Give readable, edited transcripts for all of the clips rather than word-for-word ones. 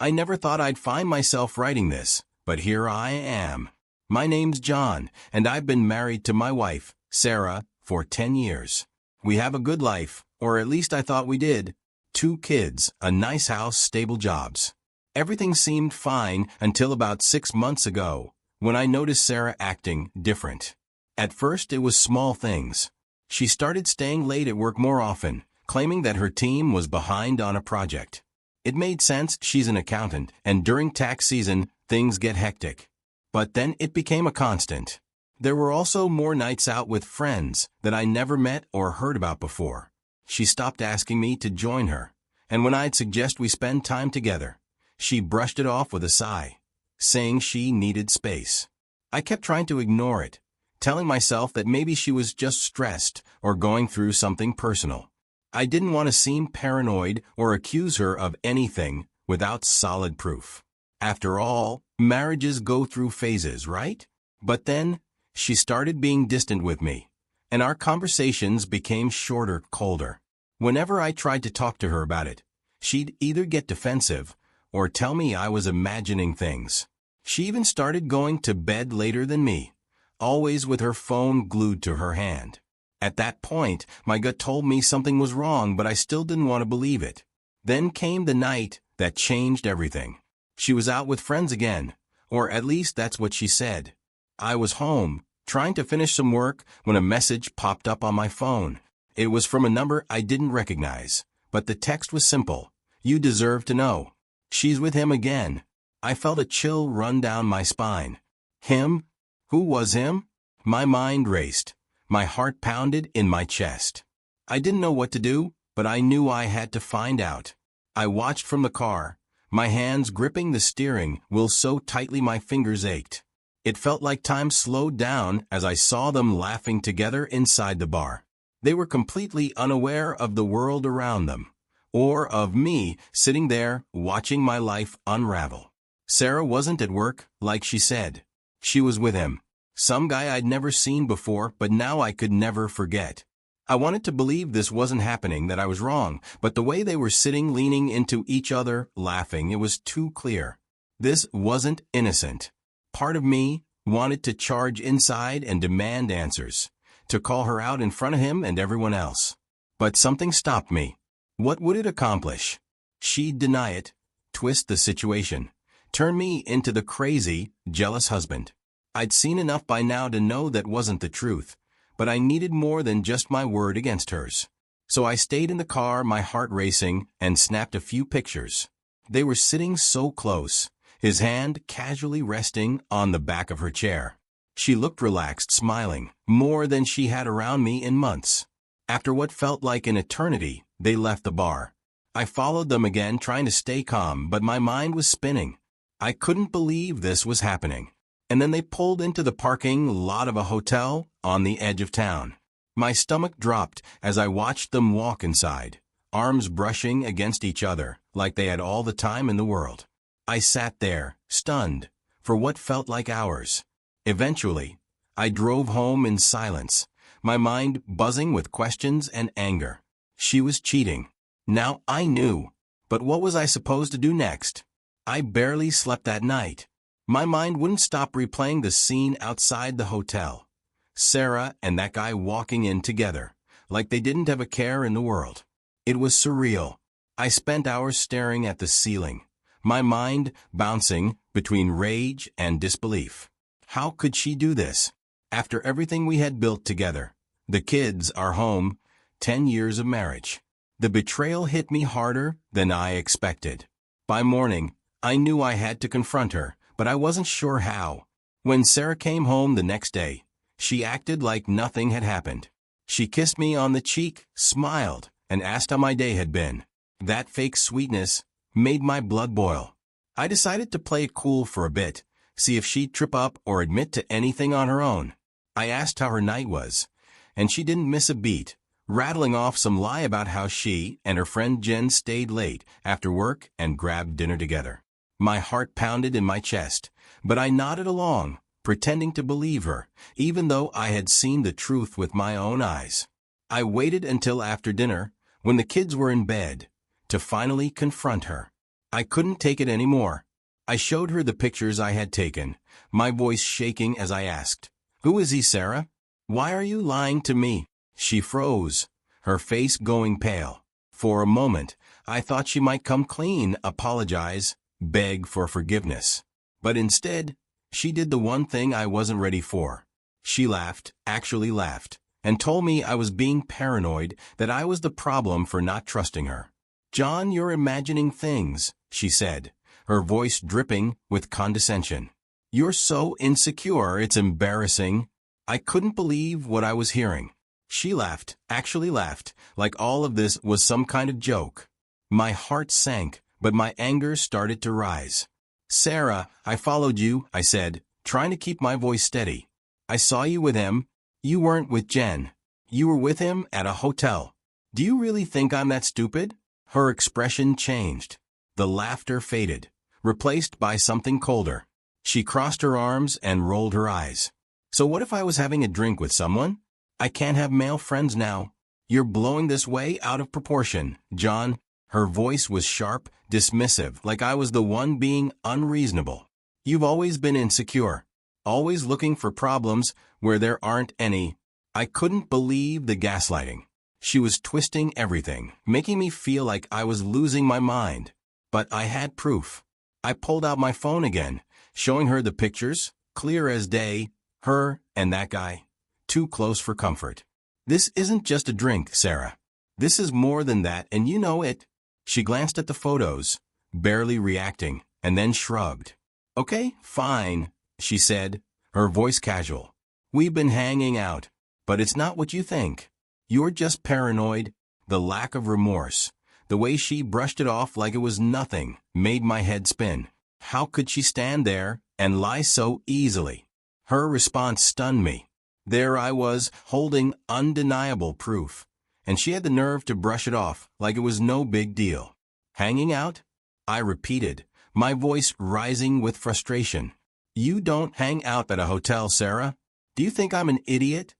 I never thought I'd find myself writing this, but here I am. My name's John, and I've been married to my wife, Sarah, for 10 years. We have a good life, or at least I thought we did. 2 kids, a nice house, stable jobs. Everything seemed fine until about 6 months ago, when I noticed Sarah acting different. At first it was small things. She started staying late at work more often, claiming that her team was behind on a project. It made sense, she's an accountant, and during tax season, things get hectic. But then it became a constant. There were also more nights out with friends that I never met or heard about before. She stopped asking me to join her, and when I'd suggest we spend time together, she brushed it off with a sigh, saying she needed space. I kept trying to ignore it, telling myself that maybe she was just stressed or going through something personal. I didn't want to seem paranoid or accuse her of anything without solid proof. After all, marriages go through phases, right? But then, she started being distant with me, and our conversations became shorter, colder. Whenever I tried to talk to her about it, she'd either get defensive or tell me I was imagining things. She even started going to bed later than me, always with her phone glued to her hand. At that point, my gut told me something was wrong, but I still didn't want to believe it. Then came the night that changed everything. She was out with friends again, or at least that's what she said. I was home, trying to finish some work, when a message popped up on my phone. It was from a number I didn't recognize, but the text was simple. You deserve to know. She's with him again. I felt a chill run down my spine. Him? Who was him? My mind raced. My heart pounded in my chest. I didn't know what to do, but I knew I had to find out. I watched from the car, my hands gripping the steering wheel so tightly my fingers ached. It felt like time slowed down as I saw them laughing together inside the bar. They were completely unaware of the world around them, or of me sitting there watching my life unravel. Sarah wasn't at work, like she said. She was with him. Some guy I'd never seen before, but now I could never forget. I wanted to believe this wasn't happening, that I was wrong, but the way they were sitting leaning into each other, laughing, it was too clear. This wasn't innocent. Part of me wanted to charge inside and demand answers, to call her out in front of him and everyone else. But something stopped me. What would it accomplish? She'd deny it, twist the situation, turn me into the crazy, jealous husband. I'd seen enough by now to know that wasn't the truth, but I needed more than just my word against hers. So I stayed in the car, my heart racing, and snapped a few pictures. They were sitting so close, his hand casually resting on the back of her chair. She looked relaxed, smiling, more than she had around me in months. After what felt like an eternity, they left the bar. I followed them again, trying to stay calm, but my mind was spinning. I couldn't believe this was happening. And then they pulled into the parking lot of a hotel on the edge of town. My stomach dropped as I watched them walk inside, arms brushing against each other like they had all the time in the world. I sat there, stunned, for what felt like hours. Eventually, I drove home in silence, my mind buzzing with questions and anger. She was cheating. Now I knew, but what was I supposed to do next? I barely slept that night. My mind wouldn't stop replaying the scene outside the hotel. Sarah and that guy walking in together, like they didn't have a care in the world. It was surreal. I spent hours staring at the ceiling, my mind bouncing between rage and disbelief. How could she do this? After everything we had built together, the kids, our home, 10 years of marriage. The betrayal hit me harder than I expected. By morning, I knew I had to confront her, but I wasn't sure how. When Sarah came home the next day, she acted like nothing had happened. She kissed me on the cheek, smiled, and asked how my day had been. That fake sweetness made my blood boil. I decided to play it cool for a bit, see if she'd trip up or admit to anything on her own. I asked how her night was, and she didn't miss a beat, rattling off some lie about how she and her friend Jen stayed late after work and grabbed dinner together. My heart pounded in my chest, but I nodded along, pretending to believe her, even though I had seen the truth with my own eyes. I waited until after dinner, when the kids were in bed, to finally confront her. I couldn't take it anymore. I showed her the pictures I had taken, my voice shaking as I asked, "Who is he, Sarah? Why are you lying to me?" She froze, her face going pale. For a moment, I thought she might come clean, apologize, beg for forgiveness. But instead, she did the one thing I wasn't ready for. She laughed, actually laughed, and told me I was being paranoid, that I was the problem for not trusting her. "John, you're imagining things," she said, her voice dripping with condescension. "You're so insecure, it's embarrassing." I couldn't believe what I was hearing. She laughed, actually laughed, like all of this was some kind of joke. My heart sank, but my anger started to rise. "Sarah, I followed you," I said, trying to keep my voice steady. "I saw you with him. You weren't with Jen. You were with him at a hotel. Do you really think I'm that stupid?" Her expression changed. The laughter faded, replaced by something colder. She crossed her arms and rolled her eyes. "So what if I was having a drink with someone? I can't have male friends now. You're blowing this way out of proportion, John." Her voice was sharp, dismissive, like I was the one being unreasonable. "You've always been insecure, always looking for problems where there aren't any." I couldn't believe the gaslighting. She was twisting everything, making me feel like I was losing my mind. But I had proof. I pulled out my phone again, showing her the pictures, clear as day, her and that guy, too close for comfort. "This isn't just a drink, Sarah. This is more than that, and you know it." She glanced at the photos, barely reacting, and then shrugged. "Okay, fine," she said, her voice casual. "We've been hanging out, but it's not what you think. You're just paranoid." The lack of remorse, the way she brushed it off like it was nothing, made my head spin. How could she stand there and lie so easily? Her response stunned me. There I was, holding undeniable proof, and she had the nerve to brush it off like it was no big deal. "Hanging out?" I repeated, my voice rising with frustration. "You don't hang out at a hotel, Sarah. Do you think I'm an idiot?"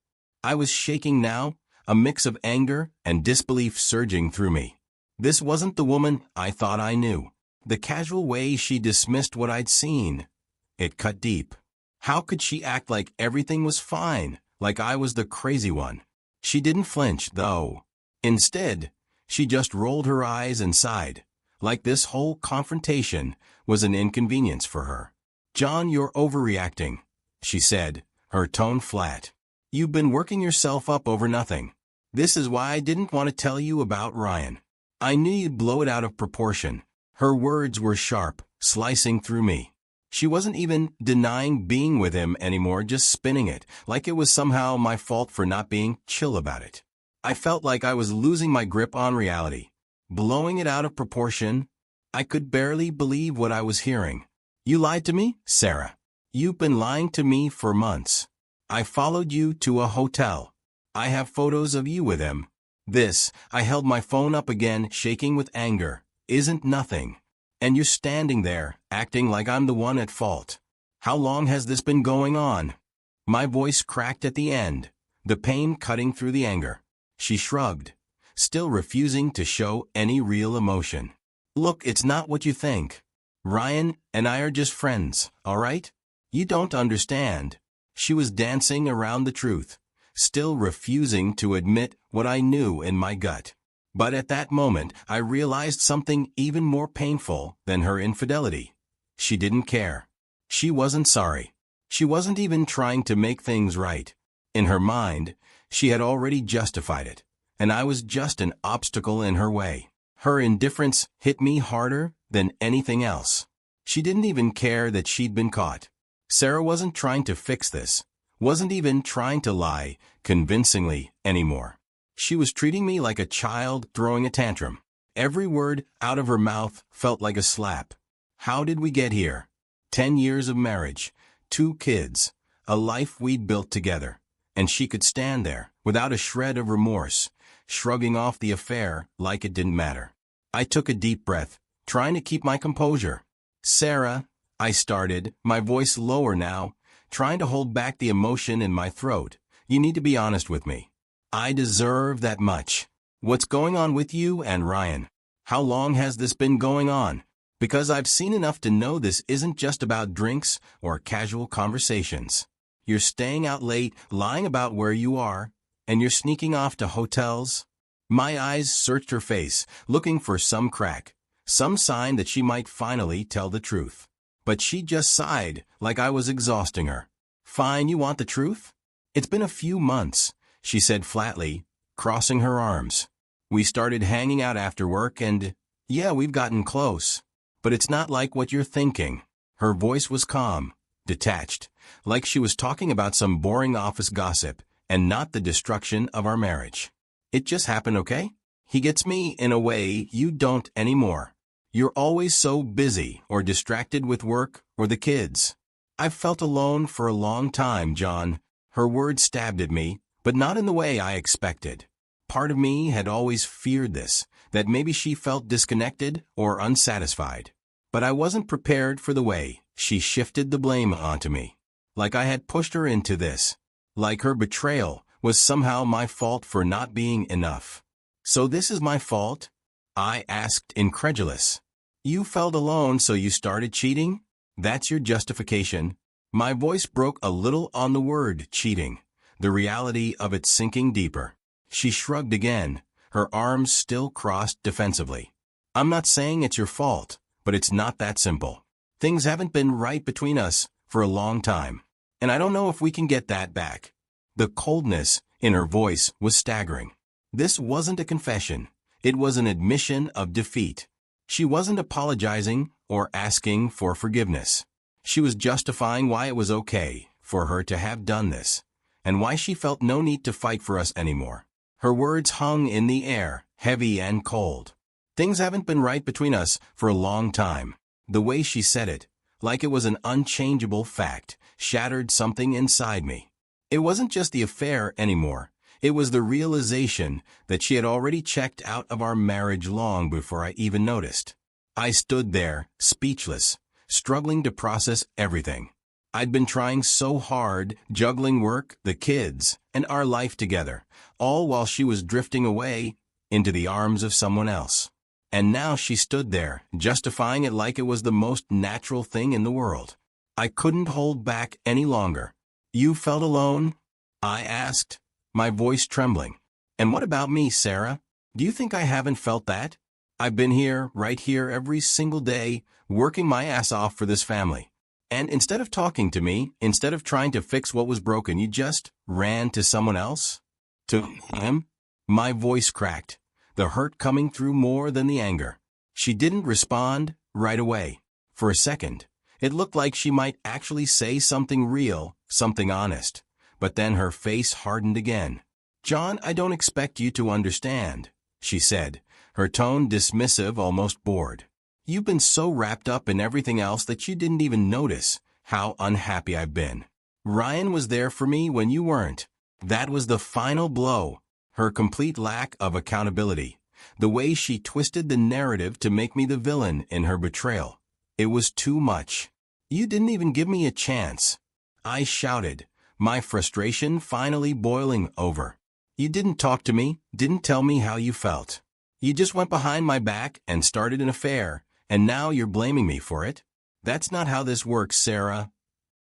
I was shaking now, a mix of anger and disbelief surging through me. This wasn't the woman I thought I knew. The casual way she dismissed what I'd seen, it cut deep. How could she act like everything was fine, like I was the crazy one? She didn't flinch, though. Instead, she just rolled her eyes and sighed, like this whole confrontation was an inconvenience for her. "John, you're overreacting," she said, her tone flat. "You've been working yourself up over nothing. This is why I didn't want to tell you about Ryan. I knew you'd blow it out of proportion." Her words were sharp, slicing through me. She wasn't even denying being with him anymore, just spinning it, like it was somehow my fault for not being chill about it. I felt like I was losing my grip on reality. Blowing it out of proportion? I could barely believe what I was hearing. "You lied to me, Sarah. You've been lying to me for months. I followed you to a hotel. I have photos of you with him. This," I held my phone up again, shaking with anger, "isn't nothing. And you're standing there, acting like I'm the one at fault. How long has this been going on?" My voice cracked at the end, the pain cutting through the anger. She shrugged, still refusing to show any real emotion. "Look, it's not what you think. Ryan and I are just friends, all right? You don't understand." She was dancing around the truth, still refusing to admit what I knew in my gut. But at that moment, I realized something even more painful than her infidelity. She didn't care. She wasn't sorry. She wasn't even trying to make things right. In her mind, she had already justified it, and I was just an obstacle in her way. Her indifference hit me harder than anything else. She didn't even care that she'd been caught. Sarah wasn't trying to fix this, wasn't even trying to lie convincingly anymore. She was treating me like a child throwing a tantrum. Every word out of her mouth felt like a slap. How did we get here? 10 years of marriage, 2 kids, a life we'd built together, and she could stand there, without a shred of remorse, shrugging off the affair like it didn't matter. I took a deep breath, trying to keep my composure. "Sarah," I started, my voice lower now, trying to hold back the emotion in my throat, "you need to be honest with me. I deserve that much. What's going on with you and Ryan? How long has this been going on?" Because I've seen enough to know this isn't just about drinks or casual conversations. You're staying out late, lying about where you are, and you're sneaking off to hotels. My eyes searched her face, looking for some crack, some sign that she might finally tell the truth. But she just sighed, like I was exhausting her. Fine, you want the truth? It's been a few months, she said flatly, crossing her arms. We started hanging out after work and, yeah, we've gotten close. But it's not like what you're thinking. Her voice was calm, detached, like she was talking about some boring office gossip and not the destruction of our marriage. It just happened, okay? He gets me in a way you don't anymore. You're always so busy or distracted with work or the kids. I've felt alone for a long time, John. Her words stabbed at me, but not in the way I expected. Part of me had always feared this, that maybe she felt disconnected or unsatisfied. But I wasn't prepared for the way she shifted the blame onto me. Like I had pushed her into this. Like her betrayal was somehow my fault for not being enough. So this is my fault? I asked, incredulous. You felt alone, so you started cheating? That's your justification? My voice broke a little on the word cheating, the reality of it sinking deeper. She shrugged again, her arms still crossed defensively. I'm not saying it's your fault, but it's not that simple. Things haven't been right between us for a long time, and I don't know if we can get that back. The coldness in her voice was staggering. This wasn't a confession. It was an admission of defeat. She wasn't apologizing or asking for forgiveness. She was justifying why it was okay for her to have done this, and why she felt no need to fight for us anymore. Her words hung in the air, heavy and cold. Things haven't been right between us for a long time. The way she said it, like it was an unchangeable fact, shattered something inside me. It wasn't just the affair anymore. It was the realization that she had already checked out of our marriage long before I even noticed. I stood there, speechless, struggling to process everything. I'd been trying so hard, juggling work, the kids, and our life together, all while she was drifting away into the arms of someone else. And now she stood there, justifying it like it was the most natural thing in the world. I couldn't hold back any longer. You felt alone? I asked, my voice trembling. And what about me, Sarah? Do you think I haven't felt that? I've been here, right here, every single day, working my ass off for this family. And instead of talking to me, instead of trying to fix what was broken, you just ran to someone else? To him? My voice cracked, the hurt coming through more than the anger. She didn't respond right away. For a second, it looked like she might actually say something real, something honest. But then her face hardened again. John, I don't expect you to understand, she said, her tone dismissive, almost bored. You've been so wrapped up in everything else that you didn't even notice how unhappy I've been. Ryan was there for me when you weren't. That was the final blow. Her complete lack of accountability. The way she twisted the narrative to make me the villain in her betrayal. It was too much. You didn't even give me a chance. I shouted, my frustration finally boiling over. You didn't talk to me, didn't tell me how you felt. You just went behind my back and started an affair, and now you're blaming me for it? That's not how this works, Sarah.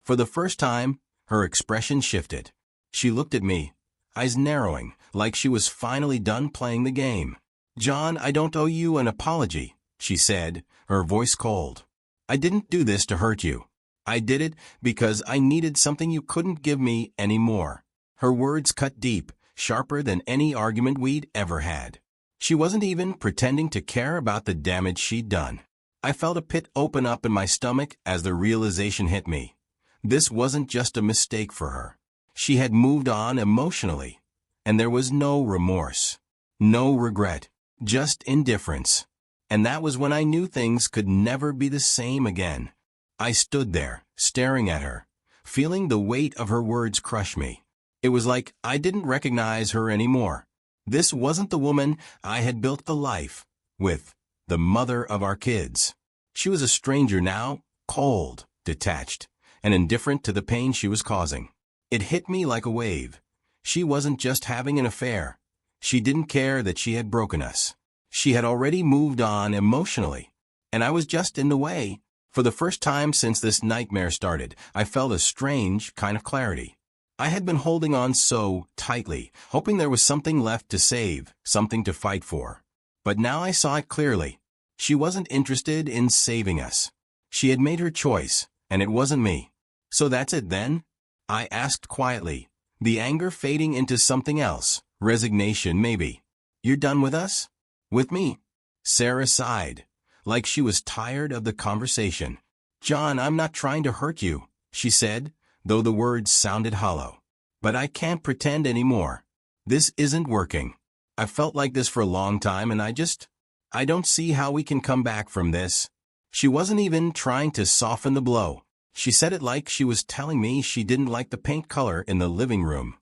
For the first time, her expression shifted. She looked at me, eyes narrowing, like she was finally done playing the game. John, I don't owe you an apology, she said, her voice cold. I didn't do this to hurt you. I did it because I needed something you couldn't give me anymore. Her words cut deep, sharper than any argument we'd ever had. She wasn't even pretending to care about the damage she'd done. I felt a pit open up in my stomach as the realization hit me. This wasn't just a mistake for her. She had moved on emotionally, and there was no remorse, no regret, just indifference. And that was when I knew things could never be the same again. I stood there, staring at her, feeling the weight of her words crush me. It was like I didn't recognize her anymore. This wasn't the woman I had built the life with, the mother of our kids. She was a stranger now, cold, detached, and indifferent to the pain she was causing. It hit me like a wave. She wasn't just having an affair. She didn't care that she had broken us. She had already moved on emotionally. and I was just in the way. For the first time since this nightmare started, I felt a strange kind of clarity. I had been holding on so tightly, hoping there was something left to save, something to fight for. But now I saw it clearly. She wasn't interested in saving us. She had made her choice, and it wasn't me. So that's it then? I asked quietly, the anger fading into something else, resignation maybe. You're done with us? With me? Sarah sighed, like she was tired of the conversation. John, I'm not trying to hurt you, she said, though the words sounded hollow. But I can't pretend anymore. This isn't working. I've felt like this for a long time and I don't see how we can come back from this. She wasn't even trying to soften the blow. She said it like she was telling me she didn't like the paint color in the living room.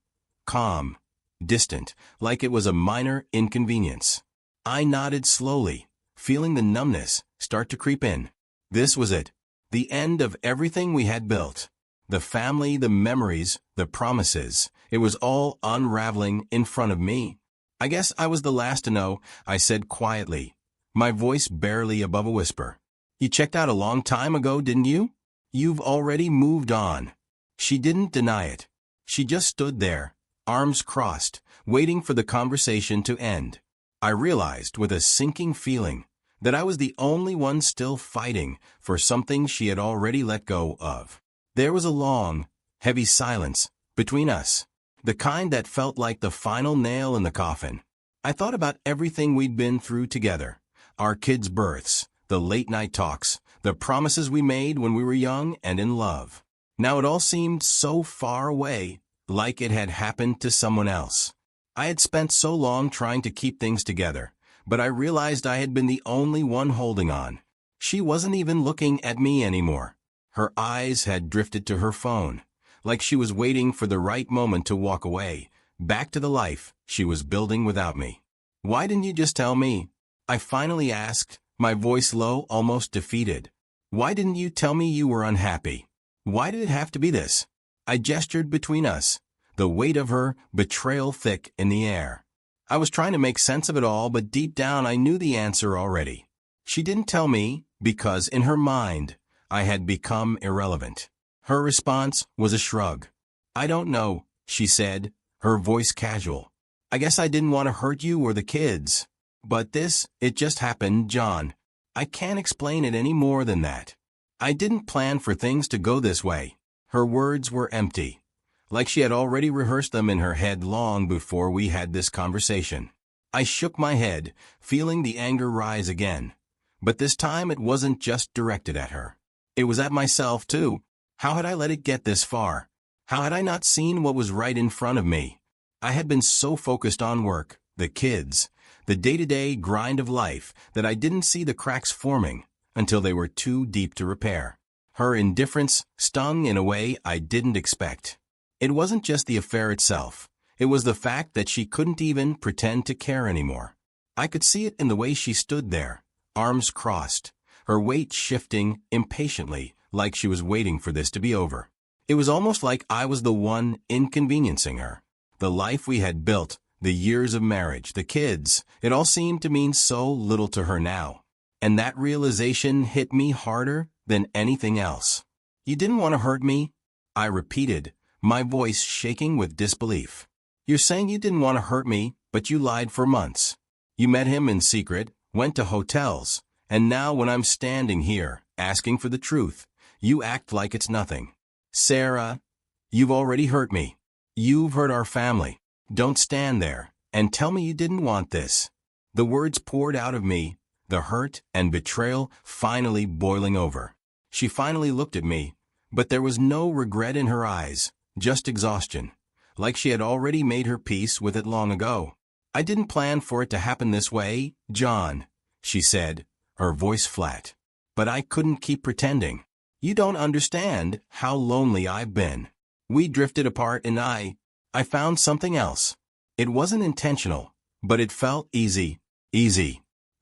Calm, distant, like it was a minor inconvenience. I nodded slowly, feeling the numbness start to creep in. This was it. The end of everything we had built. The family, the memories, the promises. It was all unraveling in front of me. I guess I was the last to know, I said quietly, my voice barely above a whisper. You checked out a long time ago, didn't you? You've already moved on. She didn't deny it. She just stood there, arms crossed, waiting for the conversation to end. I realized with a sinking feeling that I was the only one still fighting for something she had already let go of. There was a long, heavy silence between us, the kind that felt like the final nail in the coffin. I thought about everything we'd been through together, our kids' births, the late-night talks, the promises we made when we were young and in love. Now it all seemed so far away, like it had happened to someone else. I had spent so long trying to keep things together, but I realized I had been the only one holding on. She wasn't even looking at me anymore. Her eyes had drifted to her phone, like she was waiting for the right moment to walk away, back to the life she was building without me. Why didn't you just tell me? I finally asked, my voice low, almost defeated. Why didn't you tell me you were unhappy? Why did it have to be this? I gestured between us, the weight of her betrayal thick in the air. I was trying to make sense of it all, but deep down I knew the answer already. She didn't tell me because in her mind I had become irrelevant. Her response was a shrug. I don't know, she said, her voice casual. I guess I didn't want to hurt you or the kids. But it just happened, John. I can't explain it any more than that. I didn't plan for things to go this way. Her words were empty, like she had already rehearsed them in her head long before we had this conversation. I shook my head, feeling the anger rise again. But this time it wasn't just directed at her. It was at myself, too. How had I let it get this far? How had I not seen what was right in front of me? I had been so focused on work, the kids, the day-to-day grind of life that I didn't see the cracks forming until they were too deep to repair. Her indifference stung in a way I didn't expect. It wasn't just the affair itself. It was the fact that she couldn't even pretend to care anymore. I could see it in the way she stood there, arms crossed, her weight shifting impatiently like she was waiting for this to be over. It was almost like I was the one inconveniencing her. The life we had built, the years of marriage, the kids, it all seemed to mean so little to her now. And that realization hit me harder than anything else. You didn't want to hurt me? I repeated, my voice shaking with disbelief. You're saying you didn't want to hurt me, but you lied for months. You met him in secret, went to hotels, and now when I'm standing here, asking for the truth, you act like it's nothing. Sarah, you've already hurt me. You've hurt our family. Don't stand there and tell me you didn't want this. The words poured out of me, the hurt and betrayal finally boiling over. She finally looked at me, but there was no regret in her eyes, just exhaustion, like she had already made her peace with it long ago. I didn't plan for it to happen this way, John, she said, her voice flat. But I couldn't keep pretending. You don't understand how lonely I've been. We drifted apart and I found something else. It wasn't intentional, but it felt easy.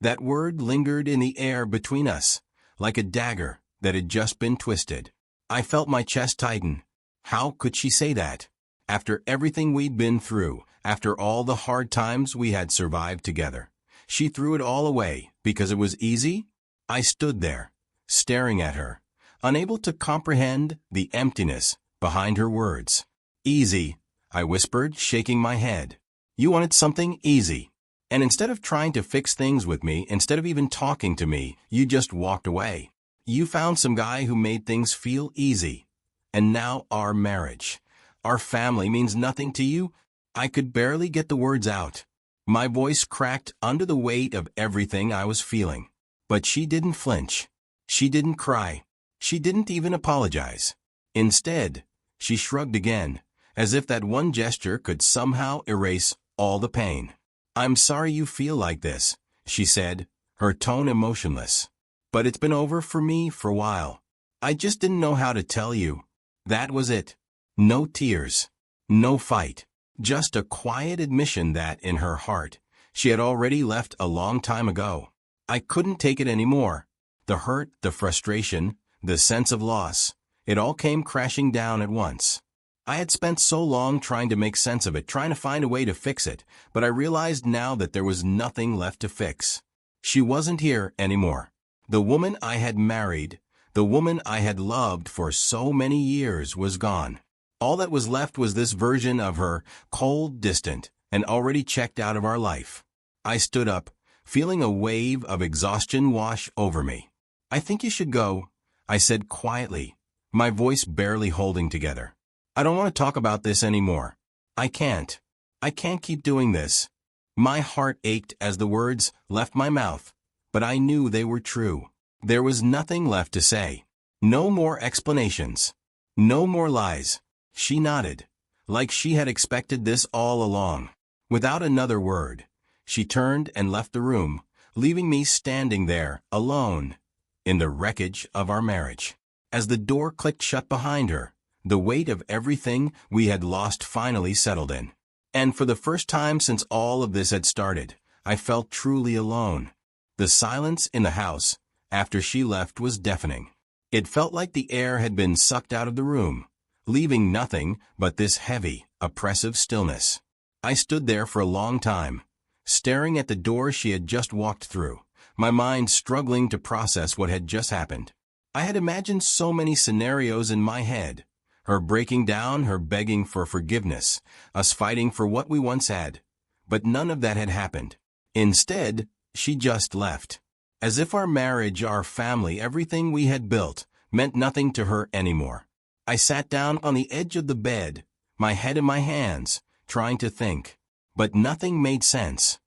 That word lingered in the air between us, like a dagger that had just been twisted. I felt my chest tighten. How could she say that? After everything we'd been through, after all the hard times we had survived together, she threw it all away because it was easy? I stood there, staring at her, unable to comprehend the emptiness behind her words. "Easy," I whispered, shaking my head. "You wanted something easy. And instead of trying to fix things with me, instead of even talking to me, you just walked away. You found some guy who made things feel easy. And now our marriage, our family means nothing to you?" I could barely get the words out. My voice cracked under the weight of everything I was feeling. But she didn't flinch. She didn't cry. She didn't even apologize. Instead, she shrugged again, as if that one gesture could somehow erase all the pain. "I'm sorry you feel like this," she said, her tone emotionless. "But it's been over for me for a while. I just didn't know how to tell you." That was it. No tears. No fight. Just a quiet admission that, in her heart, she had already left a long time ago. I couldn't take it anymore. The hurt, the frustration, the sense of loss, it all came crashing down at once. I had spent so long trying to make sense of it, trying to find a way to fix it, but I realized now that there was nothing left to fix. She wasn't here anymore. The woman I had married, the woman I had loved for so many years, was gone. All that was left was this version of her, cold, distant, and already checked out of our life. I stood up, feeling a wave of exhaustion wash over me. "I think you should go," I said quietly, my voice barely holding together. "I don't want to talk about this anymore. I can't. I can't keep doing this." My heart ached as the words left my mouth, but I knew they were true. There was nothing left to say. No more explanations. No more lies. She nodded, like she had expected this all along. Without another word, she turned and left the room, leaving me standing there, alone, in the wreckage of our marriage. As the door clicked shut behind her, the weight of everything we had lost finally settled in. And for the first time since all of this had started, I felt truly alone. The silence in the house, after she left, was deafening. It felt like the air had been sucked out of the room, leaving nothing but this heavy, oppressive stillness. I stood there for a long time, staring at the door she had just walked through, my mind struggling to process what had just happened. I had imagined so many scenarios in my head. Her breaking down, her begging for forgiveness, us fighting for what we once had. But none of that had happened. Instead, she just left. As if our marriage, our family, everything we had built, meant nothing to her anymore. I sat down on the edge of the bed, my head in my hands, trying to think. But nothing made sense.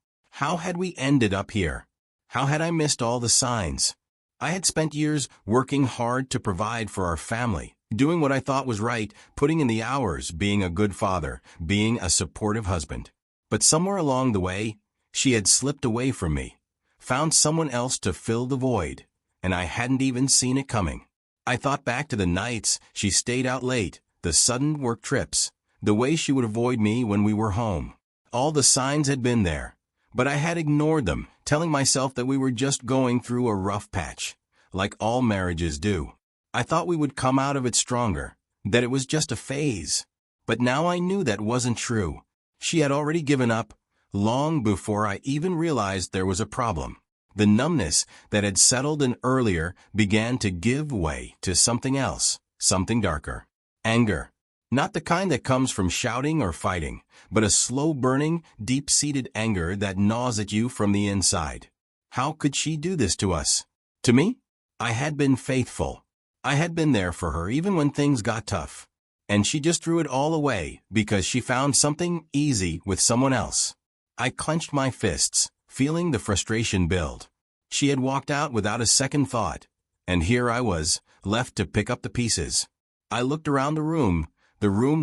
How had we ended up here? How had I missed all the signs? I had spent years working hard to provide for our family, doing what I thought was right, putting in the hours, being a good father, being a supportive husband. But somewhere along the way, she had slipped away from me, found someone else to fill the void, and I hadn't even seen it coming. I thought back to the nights she stayed out late, the sudden work trips, the way she would avoid me when we were home. All the signs had been there, but I had ignored them, telling myself that we were just going through a rough patch, like all marriages do. I thought we would come out of it stronger, that it was just a phase. But now I knew that wasn't true. She had already given up, long before I even realized there was a problem. The numbness that had settled in earlier began to give way to something else, something darker. Anger. Not the kind that comes from shouting or fighting, but a slow-burning, deep-seated anger that gnaws at you from the inside. How could she do this to us? To me? I had been faithful. I had been there for her even when things got tough. And she just threw it all away because she found something easy with someone else. I clenched my fists, feeling the frustration build. She had walked out without a second thought, and here I was, left to pick up the pieces. I looked around the room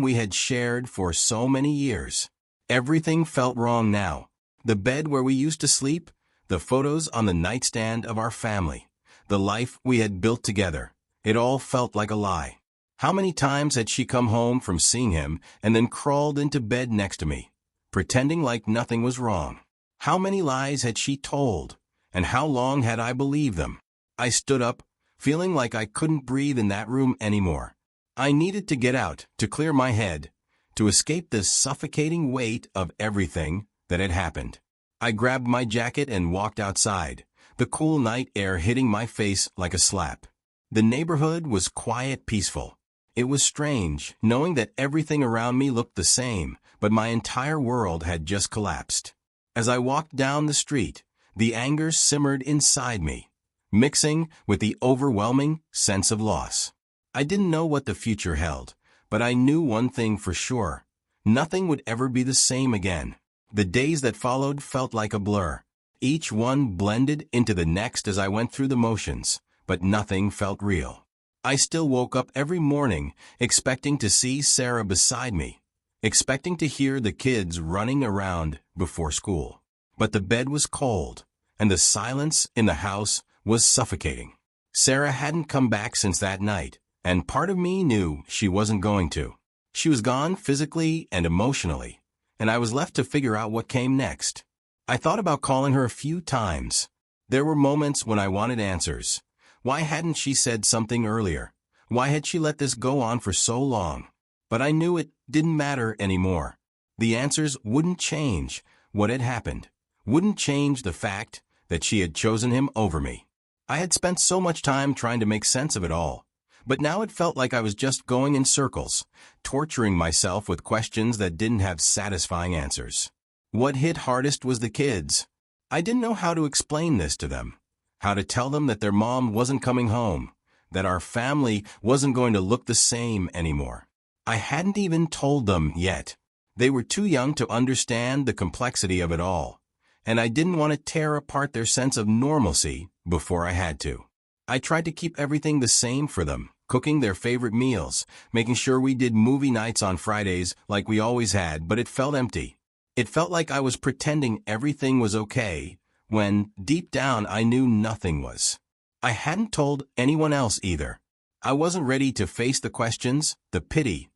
we had shared for so many years. Everything felt wrong now. The bed where we used to sleep, the photos on the nightstand of our family, the life we had built together. It all felt like a lie. How many times had she come home from seeing him and then crawled into bed next to me, pretending like nothing was wrong? How many lies had she told, and how long had I believed them? I stood up, feeling like I couldn't breathe in that room anymore. I needed to get out, to clear my head, to escape the suffocating weight of everything that had happened. I grabbed my jacket and walked outside, the cool night air hitting my face like a slap. The neighborhood was quiet, peaceful. It was strange, knowing that everything around me looked the same, but my entire world had just collapsed. As I walked down the street, the anger simmered inside me, mixing with the overwhelming sense of loss. I didn't know what the future held, but I knew one thing for sure. Nothing would ever be the same again. The days that followed felt like a blur. Each one blended into the next as I went through the motions, but nothing felt real. I still woke up every morning expecting to see Sarah beside me, expecting to hear the kids running around before school. But the bed was cold, and the silence in the house was suffocating. Sarah hadn't come back since that night, and part of me knew she wasn't going to. She was gone physically and emotionally, and I was left to figure out what came next. I thought about calling her a few times. There were moments when I wanted answers. Why hadn't she said something earlier? Why had she let this go on for so long? But I knew it didn't matter anymore. The answers wouldn't change what had happened, wouldn't change the fact that she had chosen him over me. I had spent so much time trying to make sense of it all, but now it felt like I was just going in circles, torturing myself with questions that didn't have satisfying answers. What hit hardest was the kids. I didn't know how to explain this to them. How to tell them that their mom wasn't coming home, that our family wasn't going to look the same anymore. I hadn't even told them yet. They were too young to understand the complexity of it all, and I didn't want to tear apart their sense of normalcy before I had to. I tried to keep everything the same for them, cooking their favorite meals, making sure we did movie nights on Fridays like we always had, but it felt empty. It felt like I was pretending everything was okay, when, deep down, I knew nothing was. I hadn't told anyone else either. I wasn't ready to face the questions, the pity,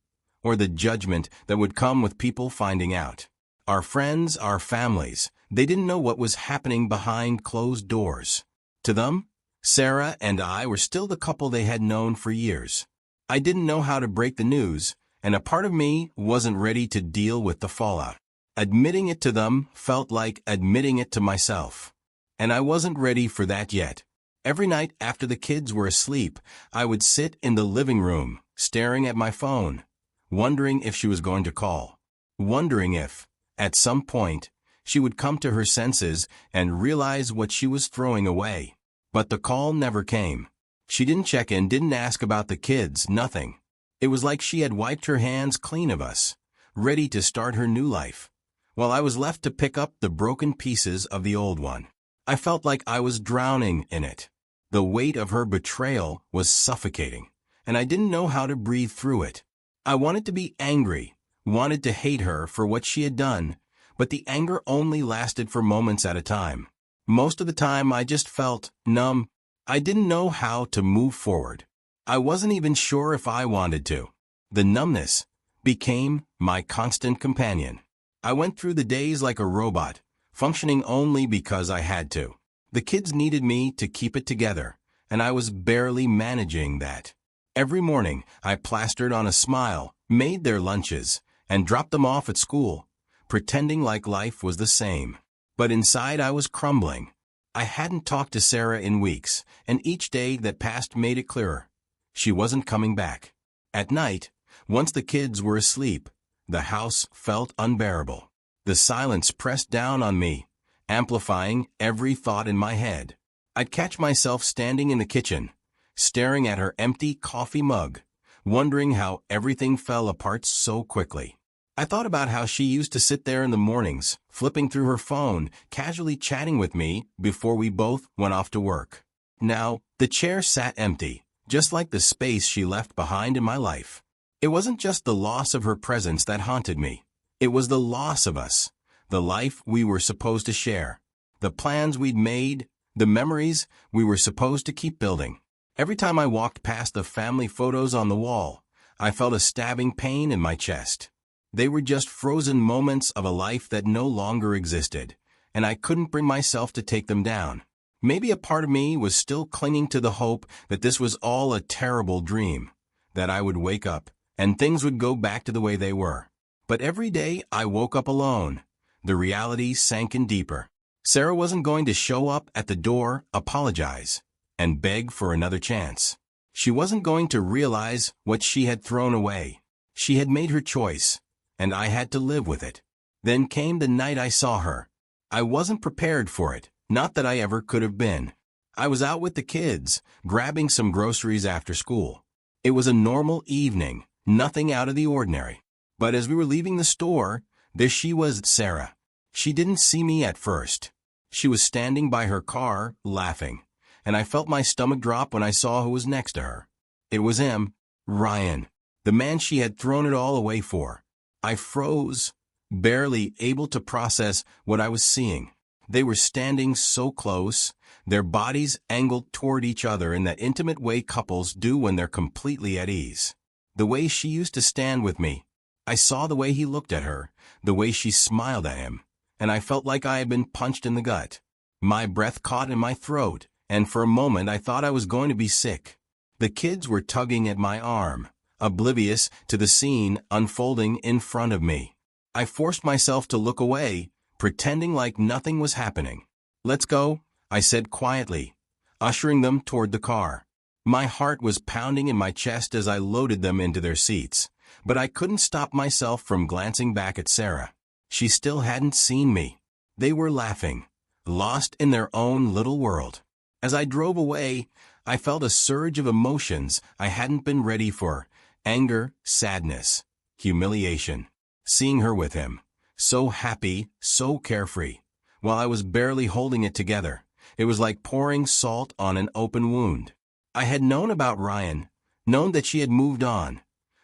or the judgment that would come with people finding out. Our friends, our families, they didn't know what was happening behind closed doors. To them, Sarah and I were still the couple they had known for years. I didn't know how to break the news, and a part of me wasn't ready to deal with the fallout. Admitting it to them felt like admitting it to myself, and I wasn't ready for that yet. Every night after the kids were asleep, I would sit in the living room, staring at my phone, wondering if she was going to call, wondering if, at some point, she would come to her senses and realize what she was throwing away. But the call never came. She didn't check in, didn't ask about the kids, nothing. It was like she had wiped her hands clean of us, ready to start her new life, while I was left to pick up the broken pieces of the old one. I felt like I was drowning in it. The weight of her betrayal was suffocating, and I didn't know how to breathe through it. I wanted to be angry, wanted to hate her for what she had done, but the anger only lasted for moments at a time. Most of the time I just felt numb. I didn't know how to move forward. I wasn't even sure if I wanted to. The numbness became my constant companion. I went through the days like a robot, functioning only because I had to. The kids needed me to keep it together, and I was barely managing that. Every morning, I plastered on a smile, made their lunches, and dropped them off at school, pretending like life was the same. But inside I was crumbling. I hadn't talked to Sarah in weeks, and each day that passed made it clearer. She wasn't coming back. At night, once the kids were asleep, the house felt unbearable. The silence pressed down on me, amplifying every thought in my head. I'd catch myself standing in the kitchen, staring at her empty coffee mug, wondering how everything fell apart so quickly. I thought about how she used to sit there in the mornings, flipping through her phone, casually chatting with me before we both went off to work. Now, the chair sat empty, just like the space she left behind in my life. It wasn't just the loss of her presence that haunted me. It was the loss of us, the life we were supposed to share, the plans we'd made, the memories we were supposed to keep building. Every time I walked past the family photos on the wall, I felt a stabbing pain in my chest. They were just frozen moments of a life that no longer existed, and I couldn't bring myself to take them down. Maybe a part of me was still clinging to the hope that this was all a terrible dream, that I would wake up and things would go back to the way they were. But every day I woke up alone. The reality sank in deeper. Sarah wasn't going to show up at the door, apologize, and beg for another chance. She wasn't going to realize what she had thrown away. She had made her choice, and I had to live with it. Then came the night I saw her. I wasn't prepared for it, not that I ever could have been. I was out with the kids, grabbing some groceries after school. It was a normal evening, nothing out of the ordinary. But as we were leaving the store, there she was, Sarah. She didn't see me at first. She was standing by her car, laughing, and I felt my stomach drop when I saw who was next to her. It was him, Ryan, the man she had thrown it all away for. I froze, barely able to process what I was seeing. They were standing so close, their bodies angled toward each other in that intimate way couples do when they're completely at ease. The way she used to stand with me. I saw the way he looked at her, the way she smiled at him, and I felt like I had been punched in the gut. My breath caught in my throat, and for a moment I thought I was going to be sick. The kids were tugging at my arm, oblivious to the scene unfolding in front of me. I forced myself to look away, pretending like nothing was happening. "Let's go," I said quietly, ushering them toward the car. My heart was pounding in my chest as I loaded them into their seats, but I couldn't stop myself from glancing back at Sarah. She still hadn't seen me. They were laughing, lost in their own little world. As I drove away, I felt a surge of emotions I hadn't been ready for: anger, sadness, humiliation. Seeing her with him, so happy, so carefree, while I was barely holding it together, it was like pouring salt on an open wound. I had known about Ryan, known that she had moved on,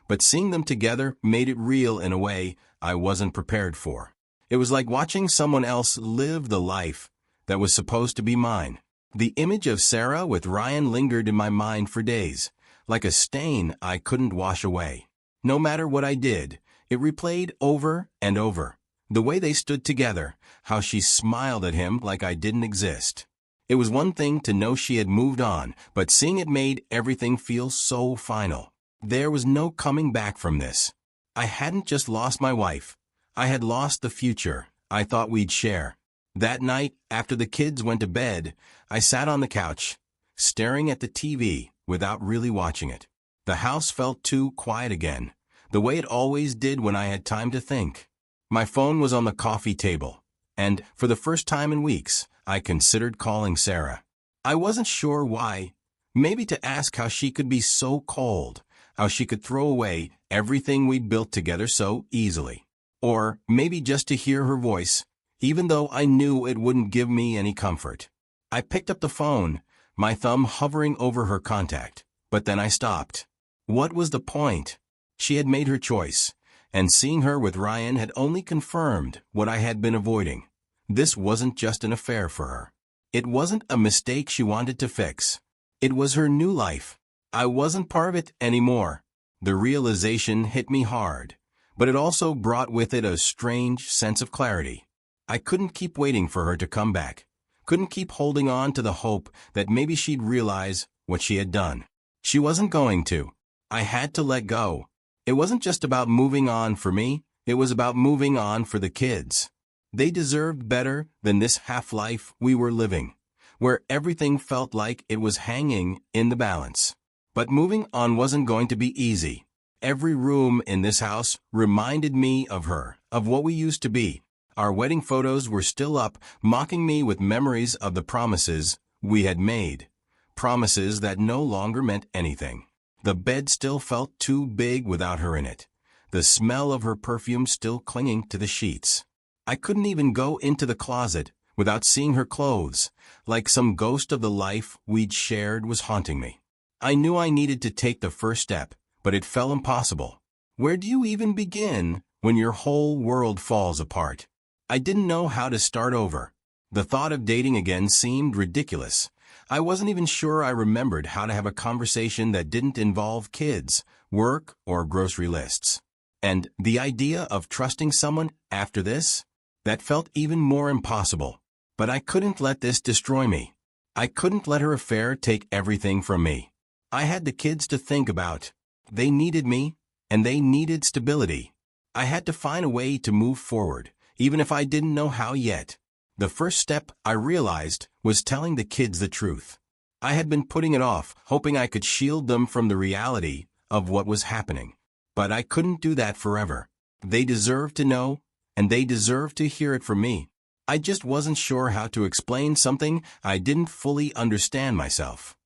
but seeing them together made it real in a way I wasn't prepared for. It was like watching someone else live the life that was supposed to be mine. The image of Sarah with Ryan lingered in my mind for days, like a stain I couldn't wash away. No matter what I did, it replayed over and over. The way they stood together, how she smiled at him like I didn't exist. It was one thing to know she had moved on, but seeing it made everything feel so final. There was no coming back from this. I hadn't just lost my wife. I had lost the future I thought we'd share. That night, after the kids went to bed, I sat on the couch, staring at the TV without really watching it. The house felt too quiet again, the way it always did when I had time to think. My phone was on the coffee table, and for the first time in weeks, I considered calling Sarah. I wasn't sure why. Maybe to ask how she could be so cold, how she could throw away everything we'd built together so easily. Or maybe just to hear her voice, even though I knew it wouldn't give me any comfort. I picked up the phone, my thumb hovering over her contact, but then I stopped. What was the point? She had made her choice, and seeing her with Ryan had only confirmed what I had been avoiding. This wasn't just an affair for her. It wasn't a mistake she wanted to fix. It was her new life. I wasn't part of it anymore. The realization hit me hard, but it also brought with it a strange sense of clarity. I couldn't keep waiting for her to come back. Couldn't keep holding on to the hope that maybe she'd realize what she had done. She wasn't going to. I had to let go. It wasn't just about moving on for me, it was about moving on for the kids. They deserved better than this half-life we were living, where everything felt like it was hanging in the balance. But moving on wasn't going to be easy. Every room in this house reminded me of her, of what we used to be. Our wedding photos were still up, mocking me with memories of the promises we had made, promises that no longer meant anything. The bed still felt too big without her in it, the smell of her perfume still clinging to the sheets. I couldn't even go into the closet without seeing her clothes, like some ghost of the life we'd shared was haunting me. I knew I needed to take the first step, but it felt impossible. Where do you even begin when your whole world falls apart? I didn't know how to start over. The thought of dating again seemed ridiculous. I wasn't even sure I remembered how to have a conversation that didn't involve kids, work, or grocery lists. And the idea of trusting someone after this? That felt even more impossible. But I couldn't let this destroy me. I couldn't let her affair take everything from me. I had the kids to think about. They needed me, and they needed stability. I had to find a way to move forward, even if I didn't know how yet. The first step, I realized, was telling the kids the truth. I had been putting it off, hoping I could shield them from the reality of what was happening. But I couldn't do that forever. They deserved to know, and they deserved to hear it from me. I just wasn't sure how to explain something I didn't fully understand myself.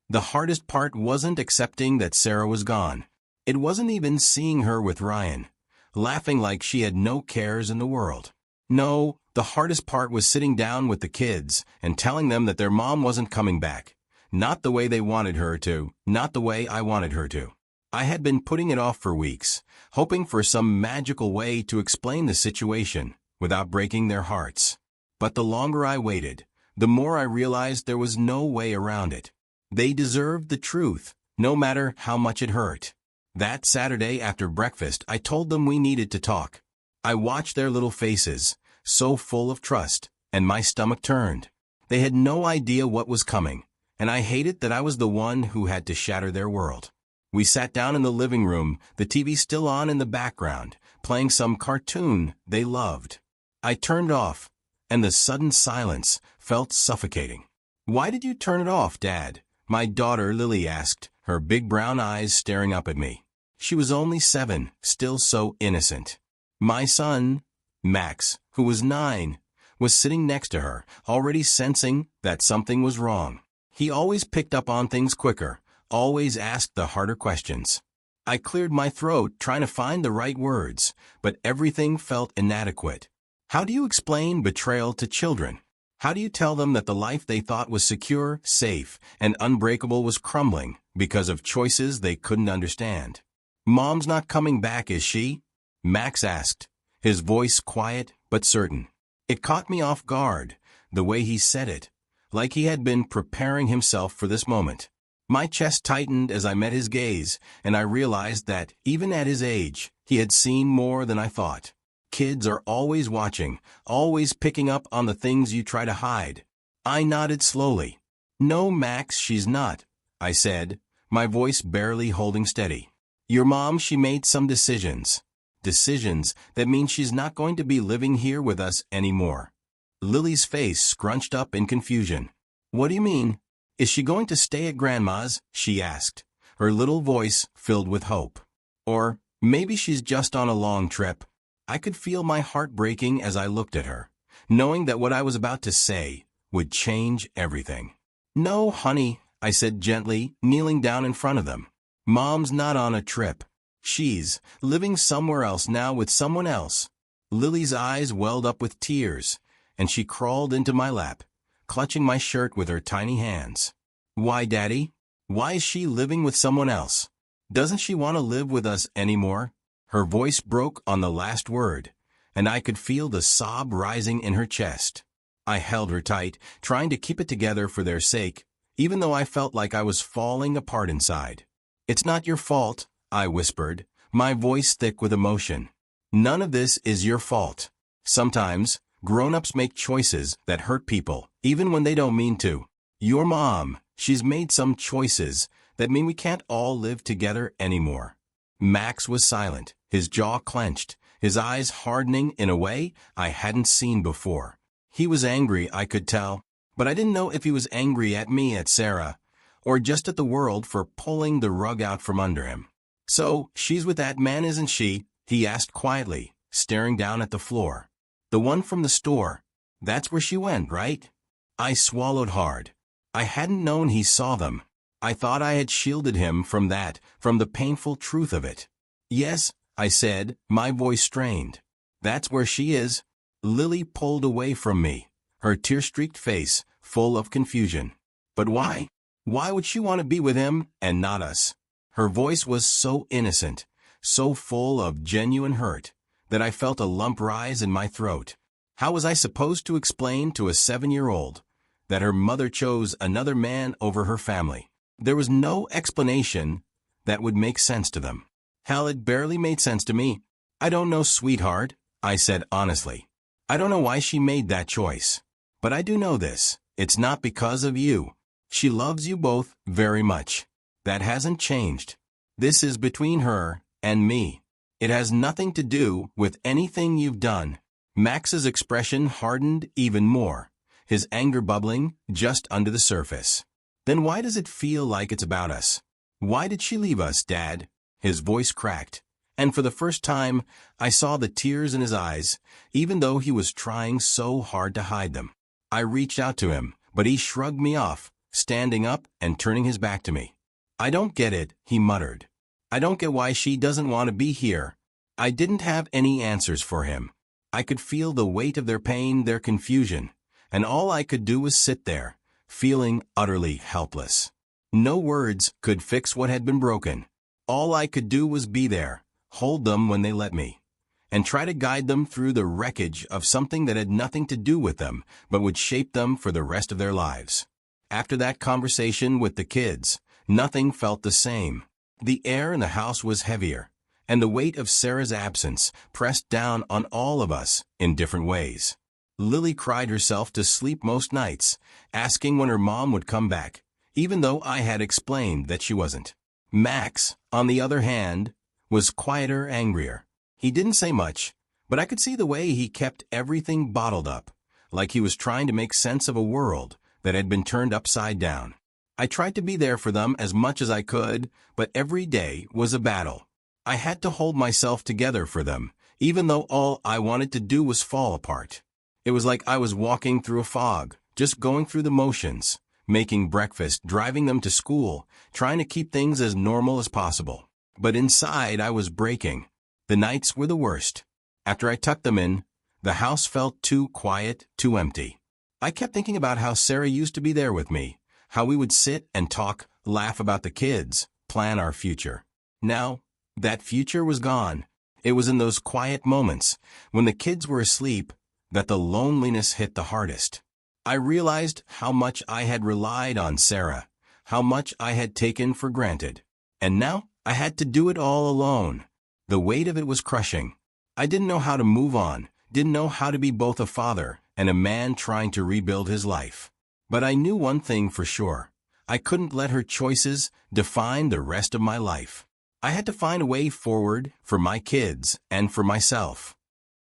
The hardest part wasn't accepting that Sarah was gone. It wasn't even seeing her with Ryan, laughing like she had no cares in the world. No, the hardest part was sitting down with the kids and telling them that their mom wasn't coming back. Not the way they wanted her to, not the way I wanted her to. I had been putting it off for weeks, hoping for some magical way to explain the situation without breaking their hearts. But the longer I waited, the more I realized there was no way around it. They deserved the truth, no matter how much it hurt. That Saturday after breakfast, I told them we needed to talk. I watched their little faces, so full of trust, and my stomach turned. They had no idea what was coming, and I hated that I was the one who had to shatter their world. We sat down in the living room, the TV still on in the background, playing some cartoon they loved. I turned it off, and the sudden silence felt suffocating. "Why did you turn it off, Dad?" my daughter Lily asked, her big brown eyes staring up at me. She was only 7, still so innocent. My son, Max, who was 9, was sitting next to her, already sensing that something was wrong. He always picked up on things quicker, always asked the harder questions. I cleared my throat trying to find the right words, but everything felt inadequate. How do you explain betrayal to children? How do you tell them that the life they thought was secure, safe, and unbreakable was crumbling because of choices they couldn't understand? "Mom's not coming back, is she?" Max asked, his voice quiet but certain. It caught me off guard, the way he said it, like he had been preparing himself for this moment. My chest tightened as I met his gaze, and I realized that, even at his age, he had seen more than I thought. Kids are always watching, always picking up on the things you try to hide. I nodded slowly. "No, Max, she's not," I said, my voice barely holding steady. "Your mom, she made some decisions. Decisions that mean she's not going to be living here with us anymore." Lily's face scrunched up in confusion. "What do you mean? Is she going to stay at Grandma's?" she asked, her little voice filled with hope. "Or maybe she's just on a long trip." I could feel my heart breaking as I looked at her, knowing that what I was about to say would change everything. "No, honey," I said gently, kneeling down in front of them. "Mom's not on a trip. She's living somewhere else now with someone else." Lily's eyes welled up with tears, and she crawled into my lap, clutching my shirt with her tiny hands. "Why, Daddy? Why is she living with someone else? Doesn't she want to live with us anymore?" Her voice broke on the last word, and I could feel the sob rising in her chest. I held her tight, trying to keep it together for their sake, even though I felt like I was falling apart inside. "It's not your fault," I whispered, my voice thick with emotion. "None of this is your fault. Sometimes, grown-ups make choices that hurt people, even when they don't mean to. Your mom, she's made some choices that mean we can't all live together anymore." Max was silent, his jaw clenched, his eyes hardening in a way I hadn't seen before. He was angry, I could tell, but I didn't know if he was angry at me, at Sarah, or just at the world for pulling the rug out from under him. "So, she's with that man, isn't she?" he asked quietly, staring down at the floor. "The one from the store. That's where she went, right?" I swallowed hard. I hadn't known he saw them. I thought I had shielded him from that, from the painful truth of it. "Yes," I said, my voice strained. "That's where she is." Lily pulled away from me, her tear-streaked face full of confusion. "But why? Why would she want to be with him and not us?" Her voice was so innocent, so full of genuine hurt, that I felt a lump rise in my throat. How was I supposed to explain to a 7-year-old that her mother chose another man over her family? There was no explanation that would make sense to them. Hell, it barely made sense to me. "I don't know, sweetheart," I said honestly. "I don't know why she made that choice. But I do know this. It's not because of you. She loves you both very much. That hasn't changed. This is between her and me. It has nothing to do with anything you've done." Max's expression hardened even more, his anger bubbling just under the surface. Then why does it feel like it's about us? Why did she leave us, Dad? His voice cracked, and for the first time, I saw the tears in his eyes, even though he was trying so hard to hide them. I reached out to him, but he shrugged me off, standing up and turning his back to me. I don't get it, he muttered. I don't get why she doesn't want to be here. I didn't have any answers for him. I could feel the weight of their pain, their confusion, and all I could do was sit there, feeling utterly helpless. No words could fix what had been broken. All I could do was be there, hold them when they let me, and try to guide them through the wreckage of something that had nothing to do with them, but would shape them for the rest of their lives. After that conversation with the kids, nothing felt the same. The air in the house was heavier, and the weight of Sarah's absence pressed down on all of us in different ways. Lily cried herself to sleep most nights, asking when her mom would come back, even though I had explained that she wasn't. Max, on the other hand, was quieter, angrier. He didn't say much, but I could see the way he kept everything bottled up, like he was trying to make sense of a world that had been turned upside down. I tried to be there for them as much as I could, but every day was a battle. I had to hold myself together for them, even though all I wanted to do was fall apart. It was like I was walking through a fog, just going through the motions, making breakfast, driving them to school, trying to keep things as normal as possible. But inside I was breaking. The nights were the worst. After I tucked them in, the house felt too quiet, too empty. I kept thinking about how Sarah used to be there with me, how we would sit and talk, laugh about the kids, plan our future. Now, that future was gone. It was in those quiet moments, when the kids were asleep, that the loneliness hit the hardest. I realized how much I had relied on Sarah, how much I had taken for granted. And now, I had to do it all alone. The weight of it was crushing. I didn't know how to move on, didn't know how to be both a father and a man trying to rebuild his life. But I knew one thing for sure. I couldn't let her choices define the rest of my life. I had to find a way forward for my kids and for myself.